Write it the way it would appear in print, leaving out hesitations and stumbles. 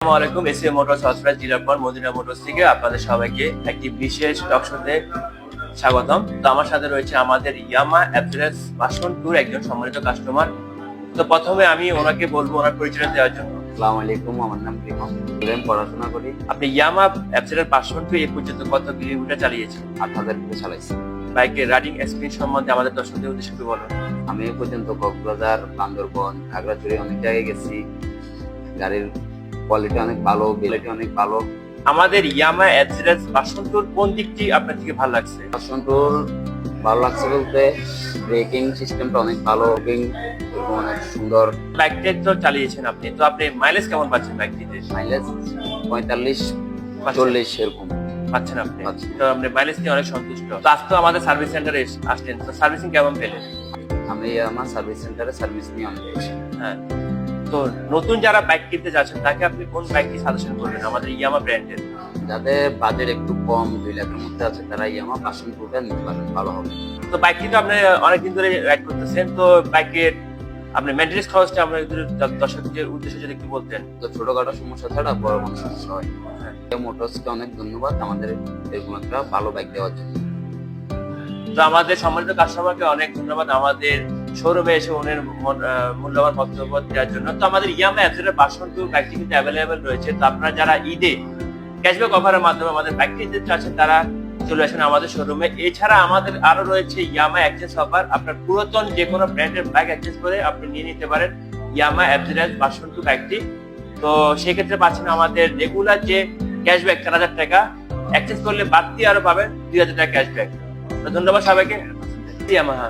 আসসালামু আলাইকুম। SM motors authorized dealer for Madina motors থেকে আপনাদের সবাইকে একটি বিশেষ টক শোতে স্বাগতম। তো আমার সাথে রয়েছে আমাদের ইয়ামা অ্যাপসেলেস ভার্সন 2 একজন সম্মানিত কাস্টমার। তো প্রথমে আমি ওনাকে বলবো ওনার পরিচয় দেওয়ার জন্য। আসসালামু আলাইকুম, আমার নাম রিমন। আমি পড়াশোনা করি। আপনি ইয়ামা অ্যাপসেলেস ভার্সন 2 এ পর্যন্ত কত কিলোমিটার চালিয়েছেন? 8000 কিলো চালাইছি। বাইকের রাইডিং এক্সপিরিয়েন্স সম্বন্ধে আমাদের দর্শকদের উদ্দেশ্যে একটু বলুন। আমি এ পর্যন্ত কক্সবাজার, বান্দরবন, খাগড়াছড়ি অনেক জায়গায় গেছি। গাড়ির কোয়ালিটি অনেক ভালো, বিলিটি অনেক ভালো। আমাদের ইয়ামা অ্যাপসেলেস ভার্সন 2 কোন দিকটি আপনার থেকে ভালো লাগছে? ভার্সন 2 ভালো লাগছে বলতে ব্রেকিং সিস্টেমটা অনেক ভালো, অনেক সুন্দর। বাইকটা তো চালিয়েছেন আপনি, তো আপনি মাইলেজ কেমন পাচ্ছেন বাইকটিতে? মাইলেজ 45-40 এরকম পাচ্ছেন আপনি? পাচ্ছি। তো আপনি মাইলেজ নিয়ে অনেক সন্তুষ্ট। তো আজ তো আমাদের সার্ভিস সেন্টারে আসছেন, তো সার্ভিসিং কেমন পেলেন? আমি আমার সার্ভিস সেন্টারে সার্ভিস নিয়ে অনেক বেশি। হ্যাঁ, তো নতুন যারা বাইক কিনতে যাচ্ছেন তাকে আপনি কোন বাইকটি সাজেশন করবেন আমাদের ইয়ামা ব্র্যান্ডের? যাদের বাজেট একটু কম, 2 লাখের মধ্যে আছে, তারা ইয়ামা ভার্সন 2টা নিতে পারেন, ভালো হবে। তো বাইকটি তো আপনি অনেকদিন ধরে রাইড করতেছেন, তো বাইকের আপনি মেইনটেনেন্স খরচটা আমরা দর্শকদের উদ্দেশ্যে যদি একটু বলতেন। তো ছোটখাটো সমস্যা ছাড়া বড় কোনো সমস্যা হয়। হ্যাঁ। মোটরসকে অনেক ধন্যবাদ আমাদের এরকম একটা ভালো বাইক দেওয়ার জন্য। তো আমাদের সম্মানিত কাস্টমারকে অনেক ধন্যবাদ আমাদের শোরুমে এসে ওনের মূল্যবান বক্তব্য দেওয়ার জন্য। তো আমাদের ইয়ামা অ্যাপসেলের ভার্সন 2 বাইকটি কিন্তু অ্যাভেলেবেল রয়েছে। তো আপনারা যারা ঈদে ক্যাশব্যাক অফারের মাধ্যমে আমাদের বাইকটি নিতে চাচ্ছেন তারা চলে আসেন আমাদের শোরুমে। এছাড়া আমাদের আরো রয়েছে ইয়ামা এক্সচেঞ্জ অফার। আপনার পুরাতন যে কোনো ব্র্যান্ডের বাইক এক্সচেঞ্জ করে আপনি নিয়ে নিতে পারেন ইয়ামা অ্যাপসেলের ভার্সন 2 বাইকটি। তো সেই ক্ষেত্রে পাচ্ছেন আমাদের রেগুলার যে ক্যাশব্যাক 4000 টাকা, এক্সচেঞ্জ করলে বাড়তি আরো পাবেন 2000 টাকা ক্যাশব্যাক। তো ধন্যবাদ সবাইকে। ইয়ামাহা।